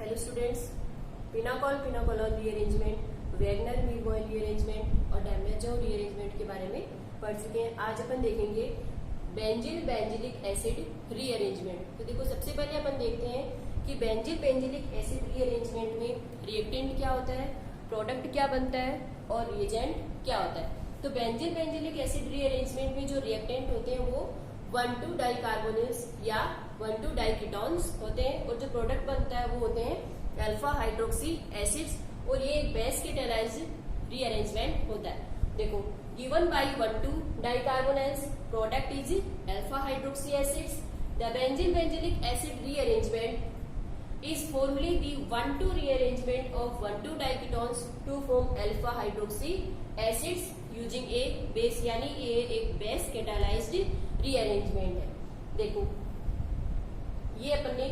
Hello students, pinacol rearrangement, Wagner Meerwein rearrangement और Demjanov rearrangement के बारे में पढ़ चुके हैं। आज अपन देखेंगे बेंजिलिक एसिड रीअरेंजमेंट। तो देखो, सबसे पहले अपन देखते हैं कि बेंजिलिक एसिड रीअरेंजमेंट में रिएक्टेंट क्या होता है, प्रोडक्ट क्या बनता है और रिएजेंट क्या होता है। तो बेंजिलिक एसिड रीअरेंजमेंट में जो रिएक्टेंट होते हैं वो 1,2 डाइकार्बोनिल्स या 1,2 डाइकीटोन्स होते हैं और जो प्रोडक्ट बनता है वो होते हैं अल्फा हाइड्रोक्सी एसिड्स और ये एक बेस केटालाइज्ड रीअरेंजमेंट होता है। देखो, given by 1,2 dicarbonyls, product is alpha hydroxy acids. The benzilic acid rearrangement is formally the 1,2 rearrangement of 1,2 diketones to form alpha hydroxy acids using a base, यानी ये एक base केटालाइज्ड rearrangement है। देखो, ये अपन ने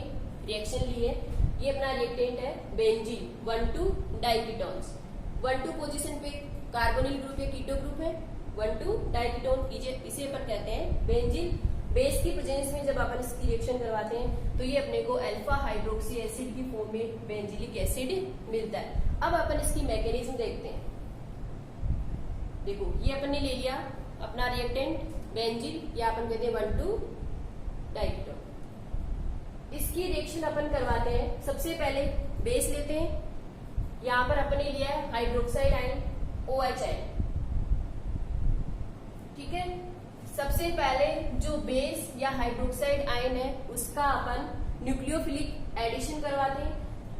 रिएक्शन ली है, ये अपना रिएक्टेंट है बेंजीन 1,2 डाइकीटोन्स। 1,2 पोजीशन पे कार्बोनिल ग्रुप या कीटो ग्रुप है, 1,2 डाइकीटोन इसे अपन कहते हैं बेंजीन। बेस की प्रेजेंस में जब अपन इसकी रिएक्शन करवाते हैं तो ये अपने को अल्फा हाइड्रोक्सी एसिड की फॉर्म में बेंजिलिक एसिड मिलता है। अब अपन इसकी मैकेनिज्म देखते हैं। देखो, ये अपन ने ले लिया अपना रिएक्टेंट बेंजीन या अपन कहते हैं 1,2 डाइकीटोन। इसकी रिएक्शन अपन करवाते हैं। सबसे पहले बेस लेते हैं, यहाँ पर अपन ने लिया है हाइड्रोक्साइड आयन OH आयन। ठीक है, सबसे पहले जो बेस या हाइड्रोक्साइड आयन है उसका अपन न्यूक्लियोफिलिक एडिशन करवाते हैं।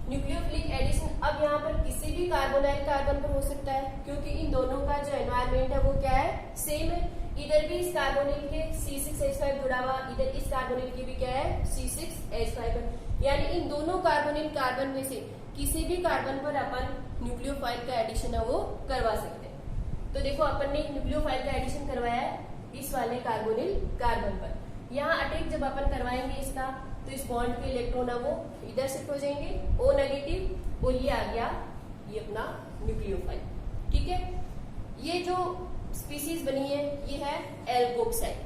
न्यूक्लियोफिलिक एडिशन अब यहाँ पर किसी भी कार्बोनाइल कार्बन पर हो सकता है क्योंकि इन दोनों का जो एनवायरमेंट है वो क्या है, सेम है। इधर भी इस कार्बोनिल के C6H5 जुड़ा हुआ, इधर इस कार्बोनिल की भी क्या है C6H5 है। यानी इन दोनों कार्बोनिल कार्बन में से किसी भी कार्बन पर अपन न्यूक्लियोफाइल का एडिशन है वो करवा सकते हैं। तो देखो, अपन ने न्यूक्लियोफाइल का एडिशन करवाया है इस वाले कार्बोनिल कार्बन पर। यहाँ अटैक जब अपन करवाएंगे इसका तो इस बॉन्ड के इलेक्ट्रॉन है वो इधर शिफ्ट हो जाएंगे O नेगेटिव और ये आ गया ये अपना न्यूक्लियोफाइल। ठीक है, ये जो स्पीसीज बनी है ये है एल्कोक्साइड,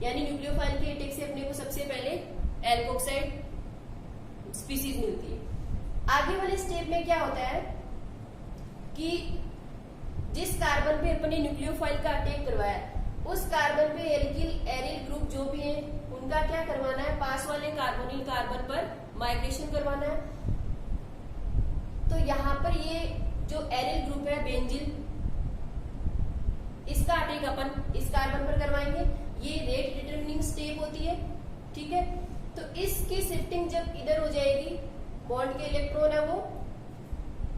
यानी न्यूक्लियोफाइल के अटैक से अपने को सबसे पहले एल्कोक्साइड स्पीसीज मिलती है। आगे वाले स्टेप में क्या होता है कि जिस कार्बन पे अपने न्यूक्लियोफाइल का अटैक करवाया उस कार्बन पे एरिल ग्रुप जो भी है उनका क्या करवाना है, पास वाले कार्बोनिल कार्बन पर माइग्रेशन करवाना है। तो यहाँ पर ये जो एरिल ग्रुप है बेंजीन, इसका अटैक अपन इस कार्बन पर करवाएंगे। ये रेट डिटरमिनिंग स्टेप होती है। ठीक है, तो इसकी शिफ्टिंग जब इधर हो जाएगी, बॉन्ड के इलेक्ट्रॉन है वो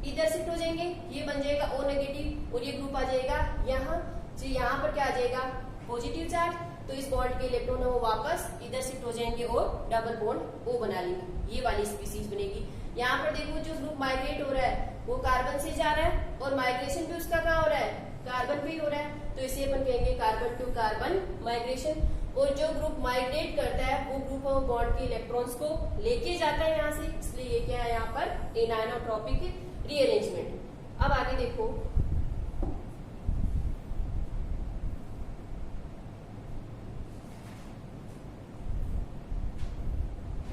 इधर शिफ्ट हो जाएंगे, ये बन जाएगा O नेगेटिव और ये ग्रुप आ जाएगा यहाँ। तो यहाँ पर क्या आ जाएगा पॉजिटिव चार्ज, तो इस बॉन्ड के इलेक्ट्रॉन है वो वापस इधर शिफ्ट हो जाएंगे और डबल बॉन्ड O बना लेंगे। ये वाली स्पीसीज बनेगी। यहाँ पर देखो, जो ग्रुप माइग्रेट हो रहा है वो कार्बन से जा रहा है और माइग्रेशन भी उसका कहाँ हो रहा है, कार्बन पे ही हो रहा है। तो इसे अपन कहेंगे कार्बन टू कार्बन माइग्रेशन। और जो ग्रुप माइग्रेट करता है वो ग्रुप बॉन्ड के इलेक्ट्रॉन्स को लेके जाता है यहाँ से, इसलिए ये क्या है यहाँ पर एनाइनोट्रॉपिक रीअरेंजमेंट। अब आगे देखो,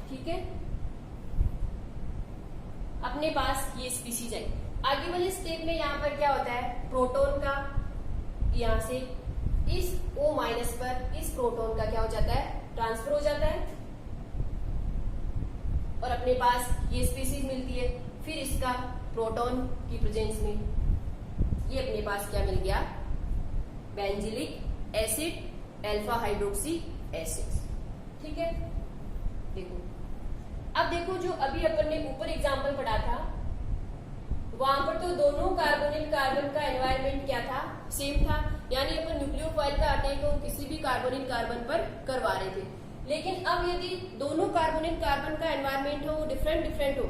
ठीक है, अपने पास ये स्पीसीज आई। आगे वाले स्टेप में यहाँ पर क्या होता है, प्रोटॉन का यहाँ से इस O माइनस पर इस प्रोटॉन का क्या हो जाता है, ट्रांसफर हो जाता है और अपने पास ये स्पीसीज मिलती है। फिर इसका प्रोटॉन की प्रेजेंस में ये अपने पास क्या मिल गया, benzylic acid alpha hydroxy acid. ठीक है, देखो, अब देखो, जो अभी अपन ने ऊपर एग्जांपल पढ़ा था वहां पर तो दोनों कार्बोनिल कार्बन का एनवायरमेंट क्या था, सेम था। यानी अपन न्यूक्लियोफाइल का अटैक हो किसी भी कार्बोनिल कार्बन पर करवा रहे थे। लेकिन अब यदि दोनों कार्बोनिल कार्बन का एनवायरमेंट हो वो डिफरेंट हो,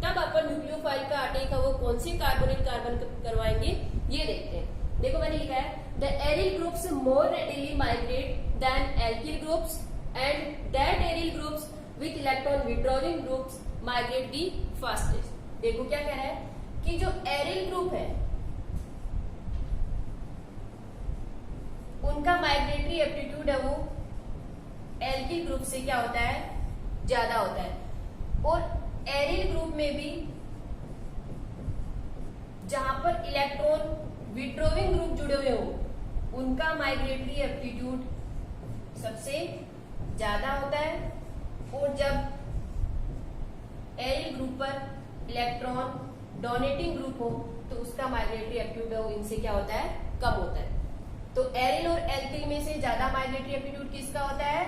तब अपन न्यूक्लियोफाइल का अटैक है वो कौन से कार्बोनिल कार्बन करवाएंगे ये देखते हैं। देखो, मैंने लिखा है the aryl groups more readily migrate than alkyl groups and that aryl groups with electron withdrawing groups migrate the fastest. देखो क्या कह रहा है कि जो एरिल ग्रुप है उनका माइग्रेटरी एप्टीट्यूड है वो एल्किल ग्रुप से क्या होता है, ज्यादा होता है। और एरिल ग्रुप में भी जहां पर इलेक्ट्रॉन विड्रॉइंग ग्रुप जुड़े हुए हो उनका माइग्रेटरी एप्टीट्यूड सबसे ज्यादा होता है, और जब एरिल ग्रुप पर इलेक्ट्रॉन डोनेटिंग ग्रुप हो तो उसका माइग्रेटरी एप्टीट्यूड इनसे क्या होता है, कम होता है। तो एरिल और एल्किल में से ज्यादा माइग्रेटरी एप्टीट्यूड किसका होता है,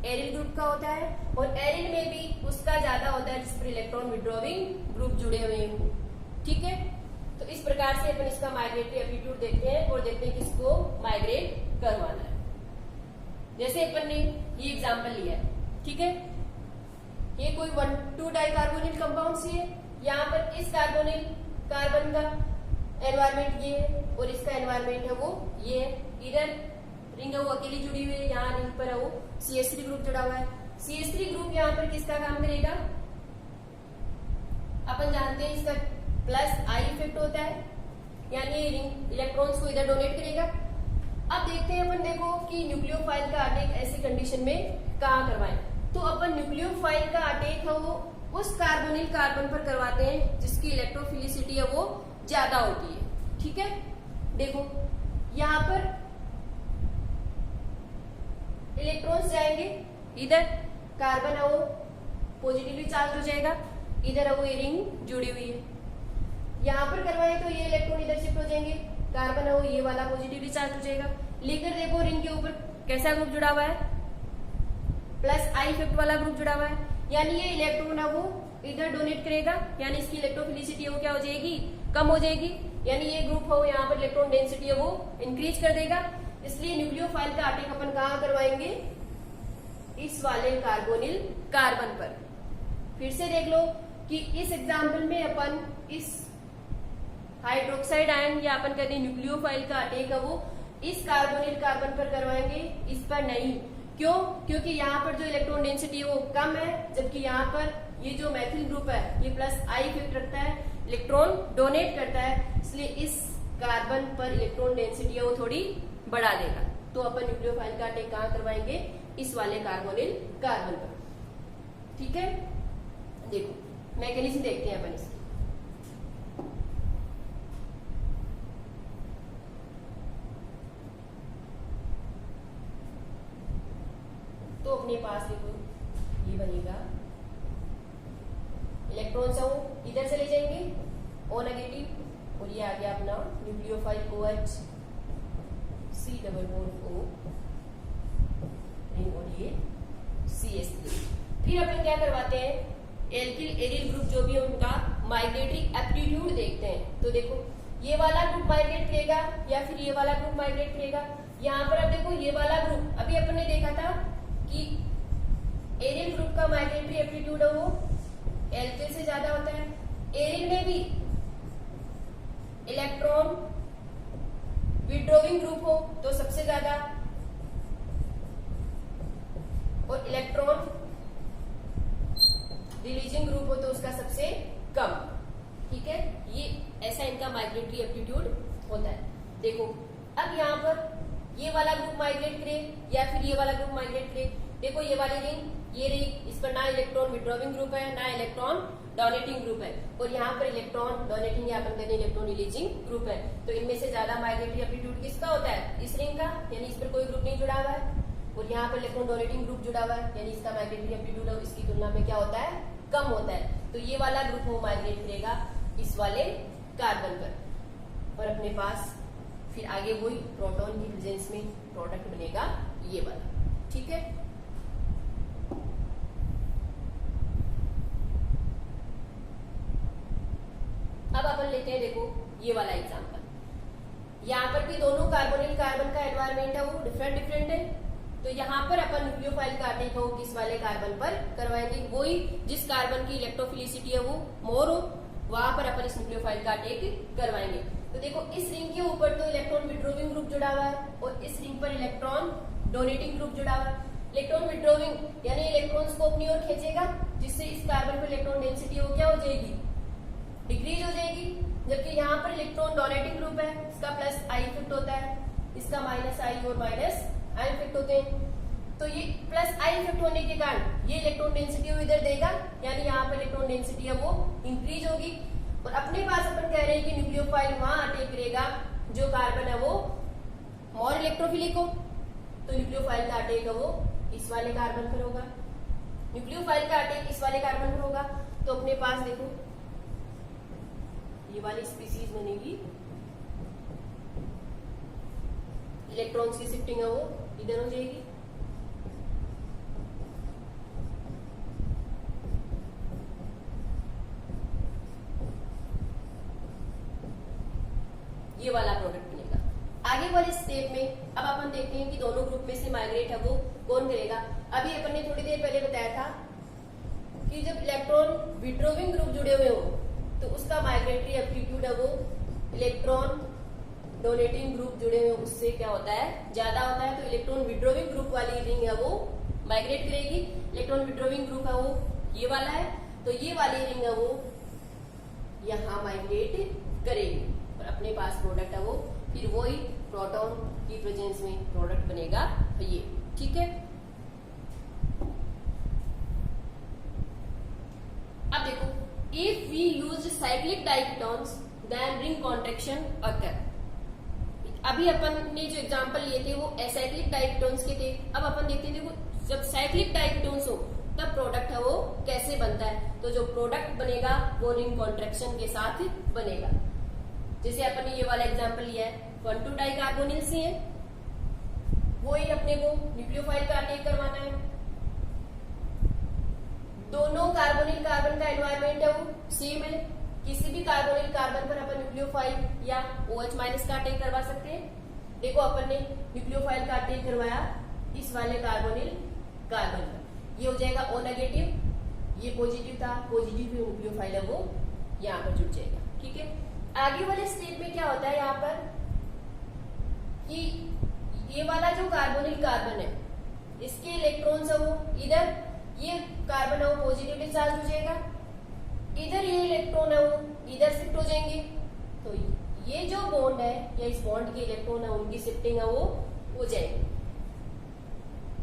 एरिल ग्रुप का होता है, और एरिल में भी उसका ज्यादा होता है जिस पर इलेक्ट्रॉन विड्रॉइंग ग्रुप जुड़े हुए हो। ठीक है, तो इस प्रकार से अपन इसका माइग्रेटरी एप्टीट्यूड देखते हैं और देखते हैं किसको माइग्रेट करवाना है। जैसे अपन ने ये एग्जांपल लिया है, ठीक है, ये कोई 1,2 डाइकार्बोनिल कंपाउंड सी है। यहाँ पर इस कार्बोनिल कार्बन का एनवायरमेंट ये है और इसका एनवायरमेंट है वो ये है। इधर रिंग है वो अकेली जुड़ी हुई है, यहाँ रिंग पर है वो CH3 ग्रुप जुड़ा हुआ है। CH3 ग्रुप यहाँ पर किसका काम करेगा, अपन जानते हैं इसका प्लस आई इफेक्ट होता है, यानी रिंग इलेक्ट्रॉन्स को इधर डोनेट करेगा। अब देखते हैं अपन, देखो कि न्यूक्लियोफाइल का अटैक ऐसी कंडीशन में कहाँ करवाएं। तो अपन न्यूक्लियोफाइल का अटैक है वो उस कार्बोनिल कार्बन पर करवाते हैं जिसकी इलेक्ट्रोफिलिसिटी है वो ज्यादा होती है। ठीक है, देखो यहाँ पर इलेक्ट्रॉन्स जाएंगे, इधर कार्बन है वो पॉजिटिवली चार्ज हो जाएगा, इधर है वो रिंग जुड़ी हुई है। यहाँ पर करवाएं तो ये इलेक्ट्रॉन इधर शिफ्ट हो जाएंगे, कार्बन है वो ये वाला पॉजिटिवली चार्ज हो जाएगा। लेकर देखो रिंग के ऊपर कैसा ग्रुप जुड़ा हुआ है, प्लस आई इफेक्ट वाला ग्रुप जुड़ा हुआ है, यानी ये इलेक्ट्रॉन है वो इधर डोनेट करेगा, यानी इसकी इलेक्ट्रोफिलिसिटी है वो क्या हो जाएगी, कम हो जाएगी, यानी ये ग्रुप हो यहाँ पर इलेक्ट्रॉन डेंसिटी है वो इंक्रीज कर देगा। इसलिए न्यूक्लियोफाइल का अटैक अपन कहाँ करवाएंगे, इस वाले कार्बोनिल कार्बन पर। फिर से देख लो कि इस एग्जाम्पल में अपन इस हाइड्रोक्साइड आयन या अपन कहते हैं न्यूक्लियोफाइल का अटैक है वो इस कार्बोनिल कार्बन पर करवाएंगे, इस पर नहीं। क्यों, क्योंकि यहाँ पर जो इलेक्ट्रॉन डेंसिटी है वो कम है, जबकि यहाँ पर ये जो मैथिल ग्रुप है ये प्लस आई इफेक्ट रखता है, इलेक्ट्रॉन डोनेट करता है, इसलिए इस कार्बन पर इलेक्ट्रॉन डेंसिटी है वो थोड़ी बढ़ा देगा। तो अपन न्यूक्लियोफाइल का अटैक कहाँ करवाएंगे, इस वाले कार्बोनिल कार्बन पर। ठीक है, देखो मैकेनिज्म देखते हैं अपन इसकी। तो अपने पास देखो ये बनेगा, इलेक्ट्रॉन्स है वो इधर चले जाएंगे O नेगेटिव, और ये आ गया अपना न्यूक्लियोफाइल OH C+O रिंग, और ये CH3। फिर अपन क्या करवाते हैं, एल्किल एरिल ग्रुप जो भी है उनका माइग्रेटरी एप्टीट्यूड देखते हैं। तो देखो ये वाला ग्रुप माइग्रेट करेगा या फिर ये वाला ग्रुप माइग्रेट करेगा। यहाँ पर अब देखो ये वाला ग्रुप, अभी अपन ने देखा था कि एरिल ग्रुप का माइग्रेटरी एप्टीट्यूड है वो एल्किल से ज्यादा होता है। एरिल में भी इलेक्ट्रॉन विड्रॉइंग ग्रुप हो तो सबसे ज्यादा, और इलेक्ट्रॉन रिलीजिंग ग्रुप हो तो उसका सबसे कम। ठीक है, ये ऐसा इनका माइग्रेटरी एप्टीट्यूड होता है। देखो अब यहाँ पर ये वाला ग्रुप माइग्रेट करे या फिर ये वाला ग्रुप माइग्रेट करे। देखो ये वाली रिंग, ये रिंग, इस पर ना इलेक्ट्रॉन विड्रॉइंग ग्रुप है ना इलेक्ट्रॉन डोनेटिंग ग्रुप है, और यहाँ पर इलेक्ट्रॉन डोनेटिंग या अपन कहते हैं इलेक्ट्रॉन रिलीजिंग ग्रुप है। तो इनमें से ज्यादा माइग्रेटरी एप्टीट्यूड किसका होता है, इस रिंग का, यानी इस पर कोई ग्रुप नहीं जुड़ा हुआ है, और यहाँ पर इलेक्ट्रॉन डोनेटिंग ग्रुप जुड़ा हुआ है, यानी इसका माइग्रेटरी एप्टीट्यूड इसकी तुलना में क्या होता है, कम होता है। तो ये वाला ग्रुप वो माइग्रेट करेगा इस वाले कार्बन पर, और अपने पास फिर आगे वही प्रोटॉन की प्रेजेंस में प्रोडक्ट बनेगा ये वाला। ठीक है, अब अपन लेते हैं देखो ये वाला एग्जांपल। यहाँ पर भी दोनों कार्बोनिल कार्बन का एनवायरमेंट है वो डिफरेंट है। तो यहाँ पर अपन न्यूक्लियोफाइल का अटैक हो किस वाले कार्बन पर करवाएंगे, वही जिस कार्बन की इलेक्ट्रोफिलिसिटी है वो मोर हो, वहां पर अपन इस न्यूक्लियोफाइल का अटैक करवाएंगे। तो देखो इस रिंग के ऊपर तो इलेक्ट्रॉन विड्रॉइंग ग्रुप जुड़ा हुआ है और इस रिंग पर इलेक्ट्रॉन डोनेटिंग ग्रुप जुड़ा हुआ है। इलेक्ट्रॉन विड्रॉइंग यानी इलेक्ट्रॉन्स को अपनी ओर खींचेगा, जिससे इस कार्बन पर इलेक्ट्रॉन डेंसिटी वो क्या हो जाएगी, डिक्रीज हो जाएगी। जबकि यहाँ पर इलेक्ट्रॉन डोनेटिंग ग्रुप है, इसका प्लस आई इफेक्ट होता है, इसका माइनस आई और माइनस आई इफेक्ट होते हैं। तो ये प्लस आई इफेक्ट होने के कारण ये इलेक्ट्रॉन डेंसिटी वो इधर देगा, यानी यहाँ पर इलेक्ट्रॉन डेंसिटी है वो इंक्रीज होगी। और अपने पास अपन कह रहे हैं कि न्यूक्लियोफाइल वहां अटैक करेगा जो कार्बन है वो मोर इलेक्ट्रोफिलिक हो, तो न्यूक्लियोफाइल का अटैक है वो इस वाले कार्बन पर होगा, न्यूक्लियोफाइल का अटैक इस वाले कार्बन पर होगा। तो अपने पास देखो ये वाली स्पीसीज बनेगी, इलेक्ट्रॉन्स की शिफ्टिंग है वो इधर हो जाएगी, ये वाला प्रोडक्ट बनेगा। आगे वाले स्टेप में अब अपन देखते हैं कि दोनों ग्रुप में से माइग्रेट है वो कौन करेगा। अभी अपन ने थोड़ी देर पहले बताया था कि जब इलेक्ट्रॉन विड्रोविंग ग्रुप जुड़े हुए हो तो उसका माइग्रेटरी एप्टीट्यूड है वो इलेक्ट्रॉन डोनेटिंग ग्रुप जुड़े हुए उससे क्या होता है, ज्यादा होता है। तो इलेक्ट्रॉन विड्रोविंग ग्रुप वाली रिंग है वो माइग्रेट करेगी। इलेक्ट्रॉन विड्रोविंग ग्रुप है वो ये वाला है, तो ये वाली रिंग है वो यहाँ माइग्रेट करेगी और अपने पास प्रोडक्ट है वो फिर वही प्रोटॉन की प्रेजेंस में प्रोडक्ट बनेगा ये, ठीक है। अब देखो, if we use cyclic diketones then ring contraction occur. अभी अपन ने जो एग्जांपल लिए थे वो असाइक्लिक डाइकेटोन्स के थे। अब अपन देखते हैं देखो, जब साइक्लिक डाइकेटोन्स हो तब प्रोडक्ट है वो कैसे बनता है। तो जो प्रोडक्ट बनेगा वो रिंग कॉन्ट्रैक्शन के साथ बनेगा। जैसे अपन ने ये वाला एग्जांपल लिया है 1,2 डाइकार्बोनिल से है, वो ही अपने को न्यूक्लियोफाइल का अटैक करवाना है। दोनों कार्बोनिल कार्बन का एनवायरमेंट है वो सेम है, किसी भी कार्बोनिल कार्बन पर अपन न्यूक्लियोफाइल या OH माइनस का अटैक करवा सकते हैं। देखो अपन ने न्यूक्लियोफाइल का अटैक करवाया इस वाले कार्बोनिल कार्बन पर, ये हो जाएगा O नेगेटिव, ये पॉजिटिव था, पॉजिटिव न्यूक्लियोफाइल है वो यहाँ पर जुड़ जाएगा, ठीक है। आगे वाले स्टेप में क्या होता है यहाँ पर कि ये वाला जो कार्बोनिल कार्बन है इसके इलेक्ट्रॉन्स है वो इधर, ये कार्बन है वो पॉजिटिवली चार्ज हो जाएगा, इधर ये इलेक्ट्रॉन है वो इधर शिफ्ट हो जाएंगे। तो ये जो बॉन्ड है या इस बॉन्ड के इलेक्ट्रॉन है उनकी शिफ्टिंग है वो हो जाएगी।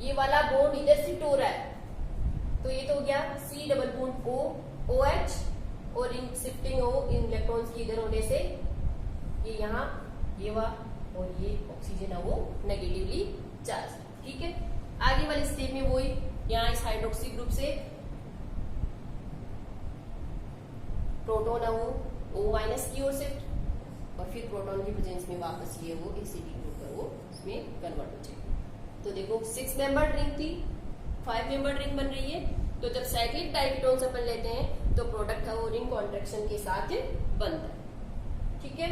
ये वाला बॉन्ड इधर शिफ्ट हो रहा है तो ये तो हो गया C double bond O OH, और इन शिफ्टिंग हो इन इलेक्ट्रॉन्स की इधर होने से ये यहाँ ये और ये ऑक्सीजन है वो नेगेटिवली चार्ज, ठीक है। आगे वाले स्टेप में वही यहाँ इस हाइड्रोक्सी ग्रुप से प्रोटॉन है वो O माइनस की ओर शिफ्ट और फिर प्रोटॉन की प्रेजेंस में वापस ये वो एसिडिक ग्रुप पर वो इसमें कन्वर्ट हो जाएगा। तो देखो 6 मेंबर्ड रिंग थी, 5 मेंबर्ड रिंग बन रही है। तो जब साइक्लिक डाइकेटोन्स अपन लेते हैं तो प्रोडक्ट है वो रिंग कॉन्ट्रैक्शन के साथ बनता है, ठीक है।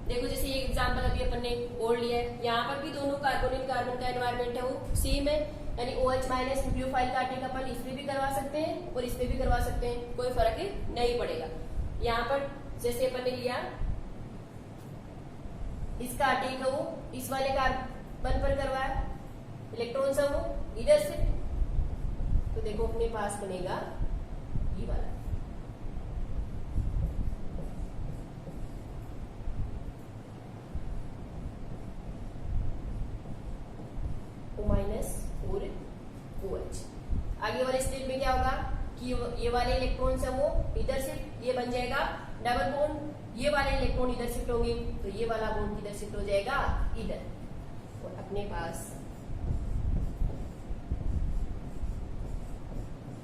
देखो जैसे ये एग्जांपल अभी अपन ने और लिया है, यहाँ पर भी दोनों कार्बोनिल कार्बन का एनवायरमेंट है वो सेम है, यानी OH माइनस न्यूक्लियोफाइल का अटैक अपन इस पे भी करवा सकते हैं और इस पे भी करवा सकते हैं, कोई फर्क नहीं पड़ेगा। यहाँ पर जैसे अपन ने लिया इसका अटैक है वो इस वाले कार्बन पर करवाया, इलेक्ट्रॉन्स है वो इधर से, तो देखो अपने पास बनेगा ये वाला। O माइनस और OH। आगे वाले स्टेप में क्या होगा कि ये वाले इलेक्ट्रॉन्स है वो इधर से ये बन जाएगा डबल बॉन्ड, ये वाले इलेक्ट्रॉन इधर शिफ्ट होंगे तो ये वाला बॉन्ड इधर शिफ्ट हो जाएगा इधर, और अपने पास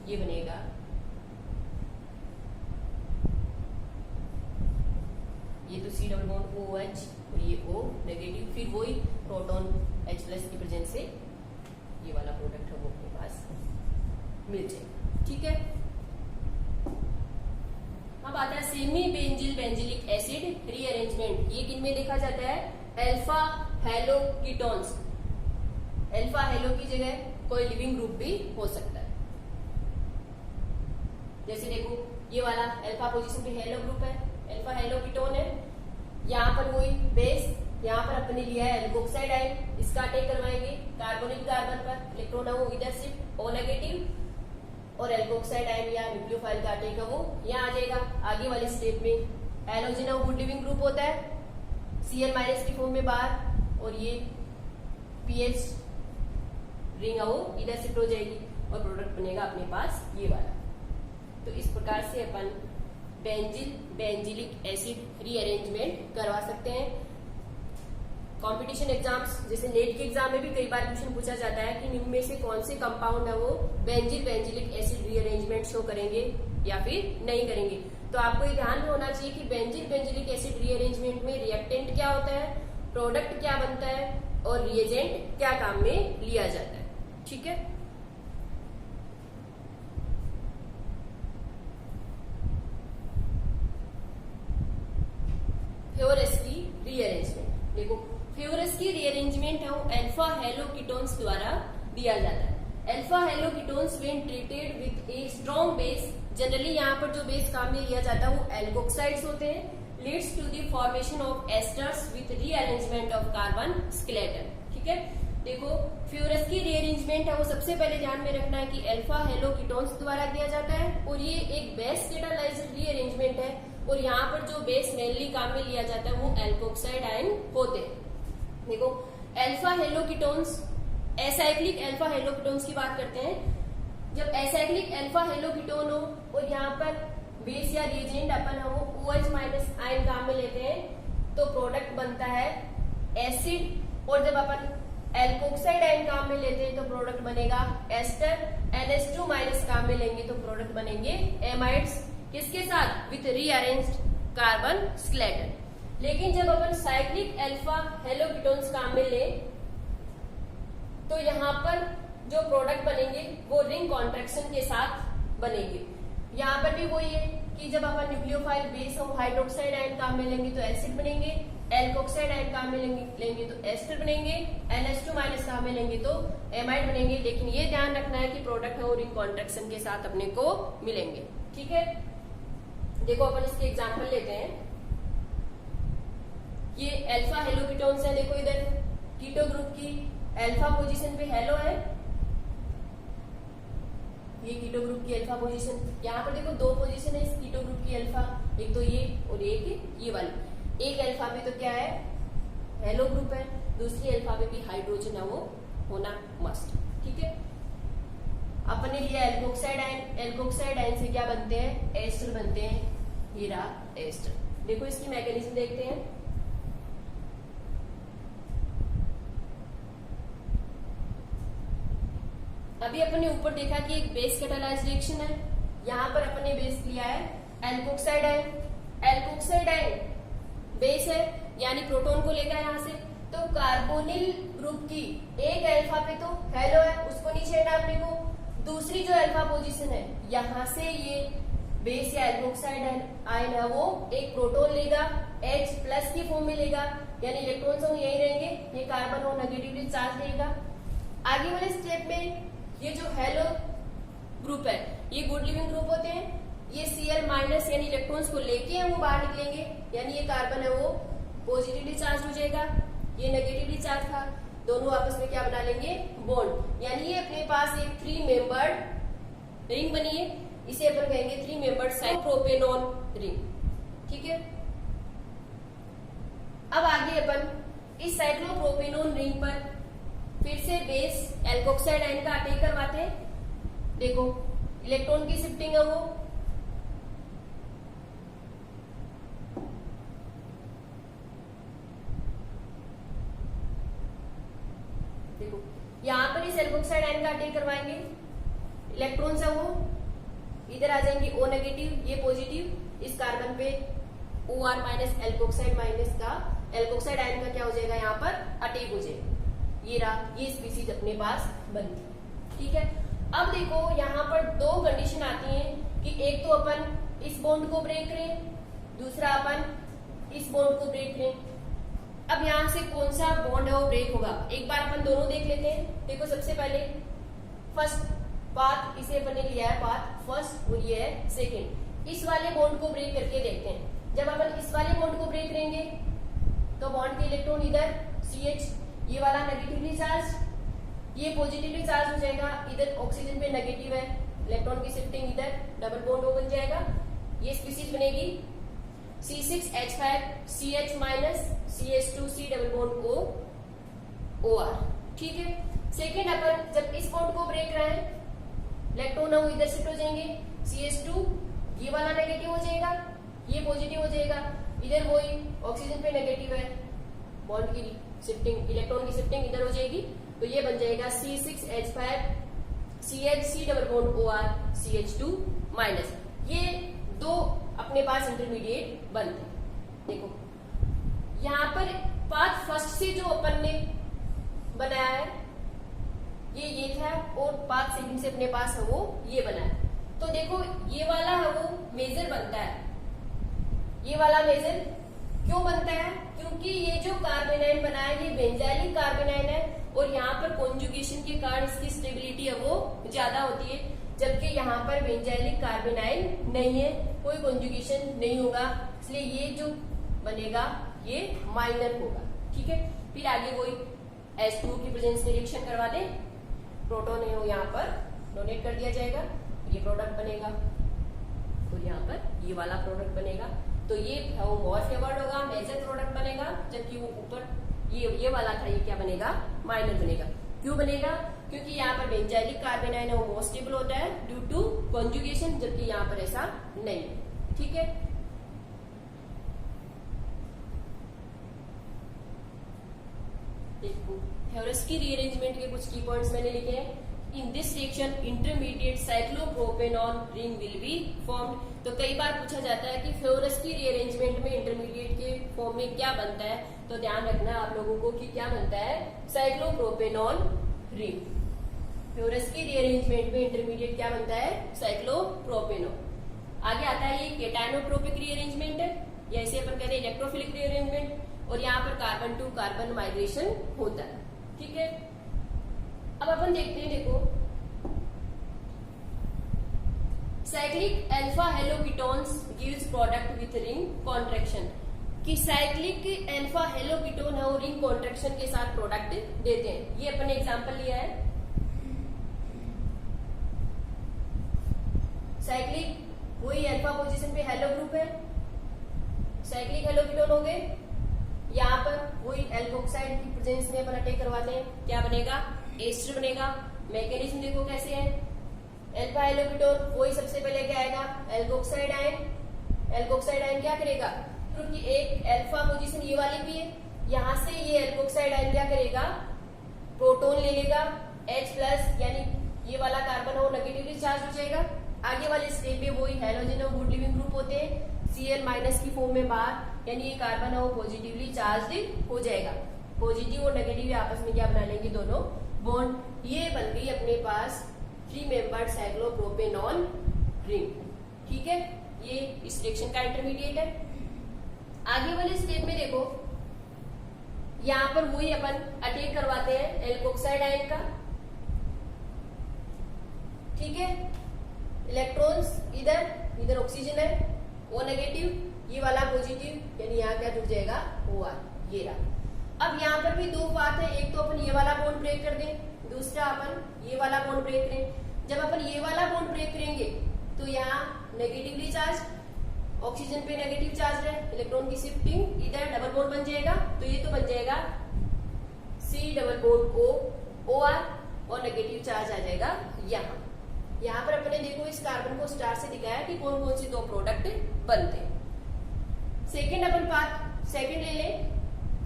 ये बनेगा ये तो C डबल बॉन्ड OH और ये O नेगेटिव, फिर वही प्रोटॉन H प्लस की प्रेजेंस से ये वाला प्रोडक्ट है वो अपने पास मिल जाएगा, ठीक है। अब आता है semi benzyl benzylic acid rearrangement. ये किन में देखा जाता है, alpha hello ketones. Alpha hello की जगह कोई लिविंग ग्रुप भी हो सकता है। जैसे देखो ये वाला अल्फा पोजीशन पे हेलो ग्रुप है, अल्फा हेलो कीटोन है, यहाँ पर वही बेस, यहाँ पर अपने लिया है एल्कोक्साइड आयन, इसका अटैक करवाएंगे कार्बोनिल कार्बन पर, इलेक्ट्रॉन है वो इधर शिफ्ट O नेगेटिव, और एल्कोक्साइड आयन या न्यूक्लियोफाइल का अटैक है वो यहाँ आ जाएगा। आगे वाले स्टेप में एलोजिन है वो गुड लिविंग ग्रुप होता है Cl माइनस की फॉर्म में बाहर, और ये पीएच रिंग है वो इधर शिफ्ट हो जाएगी और प्रोडक्ट बनेगा अपने पास ये वाला। तो इस प्रकार से अपन बेंजिल बेंजिलिक एसिड रीअरेंजमेंट करवा सकते हैं। कंपटीशन एग्जाम्स जैसे नेट के एग्जाम में भी कई बार क्वेश्चन पूछा जाता है कि निम्न में से कौन से कंपाउंड है वो benzyl benzylic acid rearrangement show करेंगे या फिर नहीं करेंगे। तो आपको ये ध्यान में होना चाहिए कि बेंजिल बेंजिलिक एसिड रीअरेंजमेंट में रिएक्टेंट क्या होता है, प्रोडक्ट क्या बनता है और रिएजेंट क्या काम में लिया जाता है। ठीक है। फ्योरेस्की रीअरेंजमेंट, देखो फ्योरेस्की रीअरेंजमेंट है वो अल्फा हेलोकीटोन्स द्वारा दिया जाता है। Alpha haloketones when treated with a strong base, generally यहाँ पर जो बेस काम में लिया जाता है वो एल्कोक्साइड्स होते हैं, leads to the formation of esters with rearrangement of carbon skeleton. ठीक है। देखो फ्योरेस्की रीअरेंजमेंट है वो सबसे पहले ध्यान में रखना है कि अल्फा हेलोकीटोन्स द्वारा दिया जाता है और ये एक बेस कैटालाइज्ड रीअरेंजमेंट है और यहाँ पर जो बेस मेनली काम में लिया जाता है वो एल्कोक्साइड आयन होते हैं। देखो अल्फा हेलोकीटोन्स, एसाइक्लिक अल्फा हेलोकीटोन्स की बात करते हैं। जब एसाइक्लिक अल्फा हेलोकीटोन हो और यहाँ पर बेस या रिएजेंट अपन है वो OH माइनस आयन काम में लेते हैं तो प्रोडक्ट बनता है एसिड, और जब अपन एल्कोक्साइड आयन काम में लेते हैं तो प्रोडक्ट बनेगा एस्टर। NH2 माइनस काम में लेंगे तो प्रोडक्ट बनेंगे एमाइड्स, किसके साथ, विथ रीअरेंज्ड कार्बन स्केलेटन। लेकिन जब अपन साइक्लिक अल्फा हेलोकीटोन्स काम में ले तो यहाँ पर जो प्रोडक्ट बनेंगे वो रिंग कॉन्ट्रैक्शन के साथ बनेंगे। यहाँ पर भी वही है कि जब अपन न्यूक्लियोफाइल बेस और हाइड्रोक्साइड आयन काम में लेंगे तो एसिड बनेंगे, एल्कोक्साइड आयन काम में लेंगे तो एस्टर बनेंगे, NH2 माइनस काम में लेंगे तो एमाइड बनेंगे। लेकिन ये ध्यान रखना है कि प्रोडक्ट है वो रिंग कॉन्ट्रैक्शन के साथ अपने को मिलेंगे। ठीक है। देखो अपन इसके एग्जाम्पल लेते हैं। ये अल्फा हेलोकीटोन्स है, देखो इधर कीटो ग्रुप की अल्फा पोजीशन पे हेलो है, ये कीटो ग्रुप की अल्फा पोजीशन। यहाँ पर देखो दो पोजीशन है इस कीटो ग्रुप की अल्फा, एक तो ये और एक ये वाली। एक अल्फा पे तो क्या है, हेलो ग्रुप है, दूसरी अल्फा पे भी हाइड्रोजन है वो होना मस्ट। ठीक है। अपन ने लिया एल्कोक्साइड आयन, एल्कोक्साइड आयन से क्या बनते हैं, एस्टर बनते हैं, हीरा एस्टर। देखो इसकी मैकेनिज्म देखते हैं। अभी अपन ने ऊपर देखा कि एक बेस कैटालाइज्ड रिएक्शन है, यहाँ पर अपन ने बेस लिया है alkoxide ion. Alkoxide ion base है यानी प्रोटॉन को लेकर यहाँ से, तो कार्बोनिल ग्रुप की एक अल्फा पे तो हेलो है, उसको नहीं छेड़ना अपने को। दूसरी जो अल्फा पोजीशन है यहाँ से ये बेस या एल्कोक्साइड आयन है वो एक प्रोटॉन लेगा, H प्लस की फॉर्म में लेगा, यानी इलेक्ट्रॉन्स यही रहेंगे, ये कार्बन और नेगेटिवली चार्ज रहेगा। आगे वाले स्टेप में ये जो हेलो ग्रुप है ये गुड लिविंग ग्रुप होते हैं, ये Cl माइनस यानी इलेक्ट्रॉन्स को लेके हैं वो बाहर निकलेंगे, यानी ये कार्बन है वो पॉजिटिवली चार्ज हो जाएगा, ये नेगेटिवली चार्ज था, दोनों आपस में क्या बना लेंगे, बॉन्ड। यानी ये अपने पास एक 3 मेंबर्ड रिंग बनी है, इसे अपन कहेंगे 3 मेंबर्ड साइक्लोप्रोपेनॉन रिंग। ठीक है। अब आगे अपन इस साइक्लोप्रोपेनॉन रिंग पर फिर से बेस एल्कोक्साइड आयन का अटैक करवाते हैं। देखो इलेक्ट्रॉन की शिफ्टिंग है वो, देखो यहाँ पर इस एल्कोक्साइड आयन का अटैक करवाएंगे, इलेक्ट्रॉन्स है वो इधर आ जाएंगे, O नेगेटिव ये पॉजिटिव, इस कार्बन पे OR माइनस एल्कोक्साइड माइनस का एल्कोक्साइड आयन का क्या हो जाएगा, यहाँ पर अटैक हो जाएगा। ये स्पीसीज अपने पास बनती है। ठीक है। अब देखो यहाँ पर दो कंडीशन आती हैं कि एक तो अपन इस बॉन्ड को ब्रेक करें, दूसरा अपन इस बॉन्ड को ब्रेक करें। अब यहाँ से कौन सा बॉन्ड है वो ब्रेक होगा, एक बार अपन दोनों देख लेते हैं। देखो सबसे पहले फर्स्ट पाथ, इसे अपन ने लिया है पाथ फर्स्ट और ये है सेकेंड। इस वाले बॉन्ड को ब्रेक करके देखते हैं। जब अपन इस वाले बॉन्ड को ब्रेक करेंगे तो बॉन्ड के इलेक्ट्रॉन इधर CH, ये वाला नेगेटिवली चार्ज, ये पॉजिटिवली चार्ज हो जाएगा, इधर ऑक्सीजन पे नेगेटिव है, इलेक्ट्रॉन की शिफ्टिंग इधर डबल बॉन्ड हो बन जाएगा, ये स्पीसीज बनेगी C6H5 CH minus CH2C double bond O OR। ठीक है। सेकेंड अपन जब इस बॉन्ड को ब्रेक रहे हैं, इलेक्ट्रॉन वो इधर शिफ्ट हो जाएंगे, CH2 ये वाला नेगेटिव हो जाएगा, ये पॉजिटिव हो जाएगा, इधर वही ऑक्सीजन पे नेगेटिव है, बॉन्ड की शिफ्टिंग, इलेक्ट्रॉन की शिफ्टिंग इधर हो जाएगी, तो ये बन जाएगा C6H5 CH double bond OR CH2 minus. ये दो अपने पास इंटरमीडिएट बनते हैं। देखो यहाँ पर पाथ फर्स्ट से जो अपन ने बनाया है ये था, और पाथ सेकंड से अपने पास है वो ये बना है। तो देखो ये वाला है वो मेजर बनता है, ये वाला मेजर क्यों बनता है? क्योंकि ये जो कार्बेनाइन बना है ये बेंजाइलिक कार्बेनाइन है, और यहाँ पर कॉन्जुगेशन के कारण इसकी स्टेबिलिटी है वो ज्यादा होती है, जबकि यहाँ पर बेंजाइलिक कार्बेनाइन नहीं है, कोई कॉन्जुगेशन नहीं होगा, इसलिए ये जो बनेगा ये माइनर होगा। ठीक है, फिर आगे वही H2 की प्रेजेंस में रिएक्शन करवा दे, प्रोटॉन है वो यहाँ पर डोनेट कर दिया जाएगा, ये प्रोडक्ट बनेगा, और यहाँ पर ये वाला प्रोडक्ट बनेगा, तो ये वो मोर फेवर्ड होगा, मेजर प्रोडक्ट बनेगा, जबकि वो ऊपर ये वाला था ये क्या बनेगा? माइनर बनेगा। क्यों बनेगा? क्योंकि यहाँ पर बेंजाइलिक कार्बेनाइन है वो मोर स्टेबल होता है ड्यू टू कॉन्जुगेशन, जबकि यहाँ पर ऐसा नहीं है। ठीक है, देखो हेवरेस्की रीअरेंजमेंट के कुछ की पॉइंट्स मैंने लिखे हैं। In this reaction intermediate cyclopropanol ring will be formed. तो कई बार पूछा जाता है कि फेवरेस्की रीअरेंजमेंट में इंटरमीडिएट के फॉर्म में क्या बनता है, तो ध्यान रखना आप लोगों को कि क्या बनता है? साइक्लोप्रोपेनॉल रिंग। फेवरेस्की रीअरेंजमेंट में इंटरमीडिएट क्या बनता है? साइक्लोप्रोपेनॉल। आगे आता है ये केटानोट्रोपिक रीअरेंजमेंट है, या इसे अपन कहते हैं इलेक्ट्रोफिलिक रीअरेंजमेंट, और यहाँ पर कार्बन टू कार्बन माइग्रेशन होता है। ठीक है, अब अपन देखते हैं, देखो cyclic alpha haloketones gives product with ring contraction, कि साइक्लिक अल्फा हेलोकीटोन है वो रिंग कॉन्ट्रैक्शन के साथ प्रोडक्ट देते हैं। ये अपन ने एग्जांपल लिया है, साइक्लिक वही अल्फा पोजीशन पे हेलो ग्रुप है, साइक्लिक हेलोकीटोन हो गए, यहाँ पर वही एल्कोक्साइड की प्रेजेंस में अपन अटैक करवाते हैं, क्या बनेगा? एस्टर बनेगा। मैकेनिज्म देखो कैसे है, अल्फा हेलोकीटोन वही सबसे पहले क्या आएगा? Alkoxide ion. एल्कोक्साइड आयन क्या करेगा? क्योंकि एक अल्फा पोजीशन ये वाली भी है, यहाँ से ये एल्कोक्साइड आयन क्या करेगा? प्रोटॉन ले लेगा H+, यानी ये वाला कार्बन हो नेगेटिवली चार्ज हो जाएगा। आगे वाले स्टेप में वही हेलोजन और गुड लिविंग ग्रुप होते हैं, Cl- की फॉर्म में बाहर, यानी ये कार्बन है वो पॉजिटिवली चार्ज हो जाएगा। पॉजिटिव और नेगेटिव आपस में क्या बना लेंगे? दोनों बॉन्ड। ये बन गई अपने पास 3 मेंबर्ड साइक्लोप्रोपेनॉल रिंग। ठीक है, ये इस रिएक्शन का इंटरमीडिएट है। आगे वाले स्टेप में देखो, यहाँ पर वही अपन अटैक करवाते हैं एल्कोक्साइड आयन का। ठीक है, इलेक्ट्रॉन्स इधर ऑक्सीजन है वो नेगेटिव, ये वाला पॉजिटिव, यानी यहाँ क्या जुड़ जाएगा? OR, ये रहा। अब यहाँ पर भी दो बात है, एक तो अपन ये वाला बॉन्ड ब्रेक कर दें, दूसरा अपन ये वाला बॉन्ड ब्रेक करें। जब अपन ये वाला बॉन्ड ब्रेक करेंगे तो यहाँ नेगेटिवली चार्ज, ऑक्सीजन पे नेगेटिव चार्ज है, इलेक्ट्रॉन की शिफ्टिंग, इधर डबल बॉन्ड बन जाएगा, तो ये तो बन जाएगा C double bond O OR, और नेगेटिव चार्ज आ जाएगा यहाँ। यहाँ पर अपने देखो इस कार्बन को स्टार से दिखाया कि कौन कौन से दो प्रोडक्ट बनते हैं। सेकेंड अपन पार्ट सेकेंड ले लें,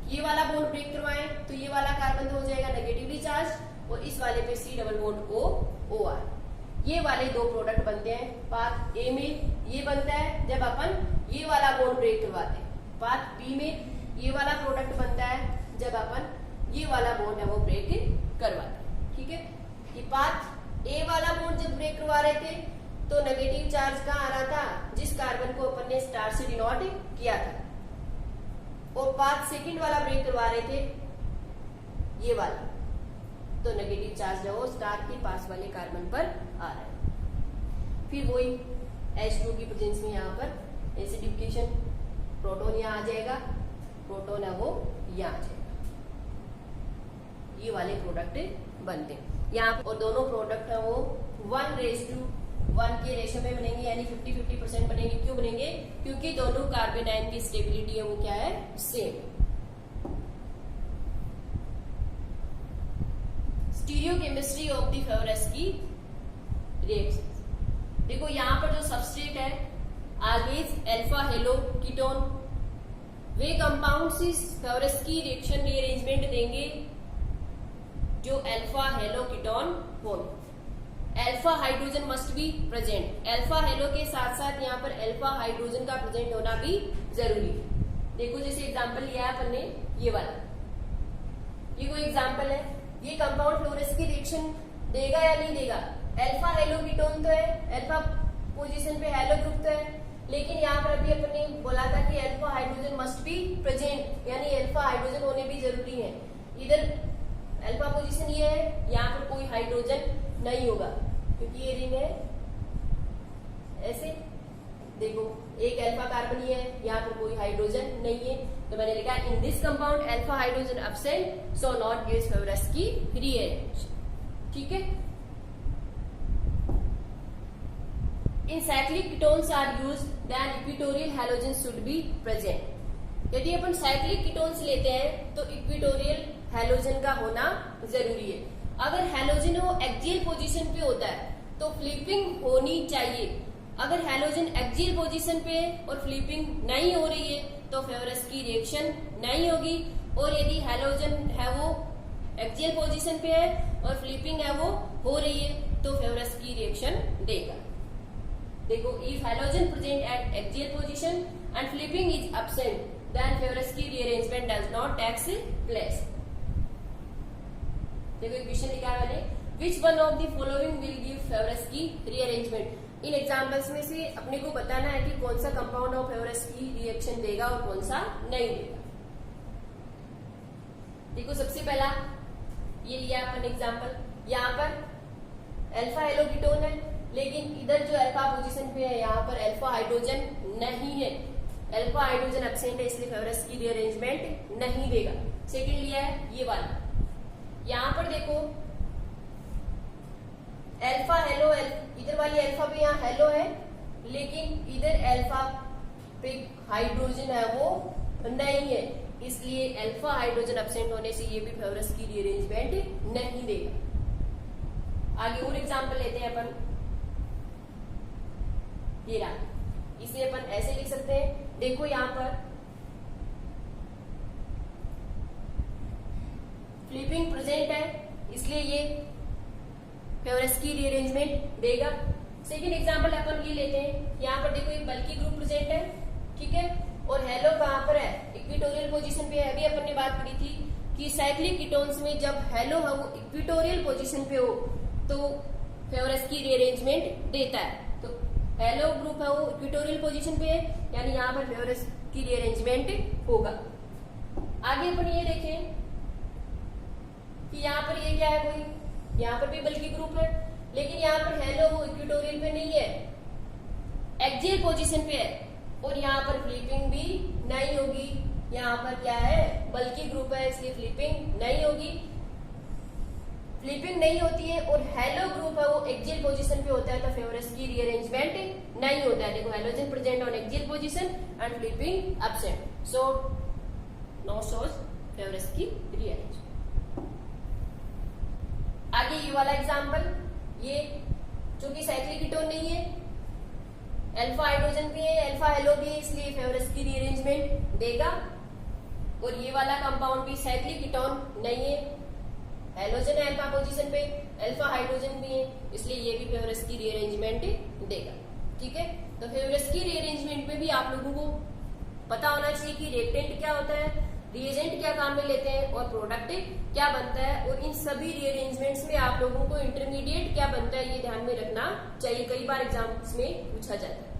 ये वाला बॉन्ड ब्रेक करवाएं तो ये वाला कार्बन हो जाएगा नेगेटिवली चार्ज, और इस वाले पे C double bond O OR, ये वाले दो प्रोडक्ट बनते हैं। पार्ट ए में ये बनता है जब अपन ये वाला बॉन्ड ब्रेक करवाते हैं, पार्ट बी में ये वाला प्रोडक्ट बनता है जब अपन ये वाला बॉन्ड है वो ब्रेक करवाते हैं। ठीक है, कि पार्ट ए वाला बॉन्ड जब ब्रेक करवा रहे थे तो नेगेटिव चार्ज कहाँ आ रहा था? जिस कार्बन को अपन ने स्टार से डिनोट किया था, और पार्ट सेकंड वाला ब्रेक करवा रहे थे ये वाला, तो नेगेटिव चार्ज है वो स्टार के पास वाले कार्बन पर आ रहा है। फिर वही H2 की प्रेजेंस में यहाँ पर एसिडिफिकेशन, प्रोटॉन यहाँ आ जाएगा, प्रोटॉन है वो यहाँ आ जाएगा, ये वाले प्रोडक्ट बनते हैं यहाँ। और दोनों प्रोडक्ट है वो 1:1 के रेशो में बनेंगे, यानी 50-50% बनेंगे। क्यों बनेंगे? क्योंकि दोनों कार्बेनाइन की स्टेबिलिटी है वो क्या है? Same. Stereochemistry of the Favorskii reaction. देखो यहाँ पर जो सबस्ट्रेट है आगे अल्फा हेलो कीटोन, वे कंपाउंड्स इस फेवरेस्की रिएक्शन रीअरेंजमेंट देंगे जो अल्फा हेलो कीटोन हो। Alpha hydrogen must be present, alpha halo के साथ साथ यहाँ पर अल्फा हाइड्रोजन का प्रेजेंट होना भी जरूरी है। देखो जैसे एग्जांपल लिया है अपन ने ये वाला, ये कोई एग्जांपल है, ये कंपाउंड फ्लोरेस्की रिएक्शन देगा या नहीं देगा? अल्फा हेलो कीटोन तो है, अल्फा पोजीशन पे हेलो ग्रुप तो है, लेकिन यहाँ पर अभी अपन ने बोला था कि alpha hydrogen must be present, यानी अल्फा हाइड्रोजन होने भी जरूरी है। इधर अल्फा पोजीशन ये है, यहाँ पर कोई हाइड्रोजन नहीं होगा क्योंकि ये रिंग है ऐसे। देखो एक अल्फा कार्बन ये है, यहाँ पर कोई हाइड्रोजन नहीं है, तो मैंने लिखा in this compound alpha hydrogen absent so not gives Favorskii reaction. ठीक है। In cyclic ketones are used then equatorial halogen should be present. यदि अपन साइक्लिक कीटोन्स लेते हैं तो इक्वेटोरियल हैलोजन का होना जरूरी है। अगर हैलोजन वो एक्सियल पोजीशन पे होता है तो फ्लिपिंग होनी चाहिए। अगर हैलोजन एक्सियल पोजीशन पे और फ्लिपिंग नहीं हो रही है तो फेवरेस्की रिएक्शन नहीं होगी, और यदि हैलोजन है वो एक्सियल पोजीशन पे है और फ्लिपिंग है वो हो रही है तो फेवरेस्की रिएक्शन देगा। देखो if halogen present at axial position and flipping is absent then Favorskii rearrangement does not takes place. देखो एक क्वेश्चन लिखा है मैंने, which one of the following will give Favorskii rearrangement. इन एग्जांपल्स में से अपने को बताना है कि कौन सा कंपाउंड ऑफ फेवरेस्की रिएक्शन देगा और कौन सा नहीं देगा। देखो सबसे पहला ये लिया अपन एग्जांपल, यहाँ पर अल्फा हेलो कीटोन है, लेकिन इधर जो अल्फा पोजीशन पे है यहाँ पर अल्फा हाइड्रोजन नहीं है, अल्फा हाइड्रोजन एब्सेंट है, इसलिए फेवरेस्की रीअरेंजमेंट नहीं देगा। सेकंड लिया है ये वाला, यहाँ पर देखो अल्फा हेलो, इधर वाली अल्फा पे यहाँ हेलो है, लेकिन इधर अल्फा पे हाइड्रोजन है वो नहीं है, इसलिए अल्फा हाइड्रोजन एब्सेंट होने से ये भी फेवरेस्की रीअरेंजमेंट नहीं देगा। आगे और एग्जांपल लेते हैं अपन, ये रहा, इसे अपन ऐसे लिख सकते हैं। देखो यहाँ पर फ्लिपिंग प्रेजेंट है इसलिए ये फेवरेस्की रीअरेंजमेंट देगा। सेकंड एग्जांपल अपन ये लेते हैं, यहाँ पर देखो एक बल्कि ग्रुप प्रेजेंट है, ठीक है, और हेलो कहाँ पर है? इक्वेटोरियल पोजीशन पे है। अभी अपन ने बात करी थी कि साइक्लिक कीटोन्स में जब हेलो है वो इक्वेटोरियल पोजीशन पे हो तो फेवरेस्की रीअरेंजमेंट देता है। तो हेलो ग्रुप है वो इक्वेटोरियल पोजीशन पे है, यानी यहाँ पर फेवरेस्की रीअरेंजमेंट होगा। आगे अपन ये देखें कि यहाँ पर ये क्या है, कोई यहाँ पर भी बल्कि ग्रुप है, लेकिन यहाँ पर हेलो वो इक्वेटोरियल पे नहीं है, एक्सियल पोजीशन पे है, और यहाँ पर फ्लिपिंग भी नहीं होगी। यहाँ पर क्या है, बल्कि ग्रुप है इसलिए फ्लिपिंग नहीं होगी, फ्लिपिंग नहीं होती है, और हेलो ग्रुप है वो एक्सियल पोजीशन पे होता है तो फेवरेस्की रीअरेंजमेंट नहीं होता है। देखो halogen present on axial position and flipping absent, so no shows Favorskii rearrangement. आगे ये वाला एग्जांपल, ये जो कि साइक्लिक कीटोन नहीं है, अल्फा हाइड्रोजन भी है, अल्फा हेलो भी है, इसलिए फेवरेस्की रीअरेंजमेंट देगा। और ये वाला कंपाउंड भी साइक्लिक कीटोन नहीं है, हेलोजन है अल्फा पोजीशन पे, अल्फा हाइड्रोजन भी है, इसलिए ये भी फेवरेस्की रीअरेंजमेंट देगा। ठीक है, तो फेवरेस्की रीअरेंजमेंट में भी आप लोगों को पता होना चाहिए कि रिएक्टेंट क्या होता है, रिएजेंट क्या काम में लेते हैं और प्रोडक्ट क्या बनता है, और इन सभी रीअरेंजमेंट्स में आप लोगों को इंटरमीडिएट क्या बनता है ये ध्यान में रखना चाहिए। कई बार एग्जाम्स में पूछा जाता है।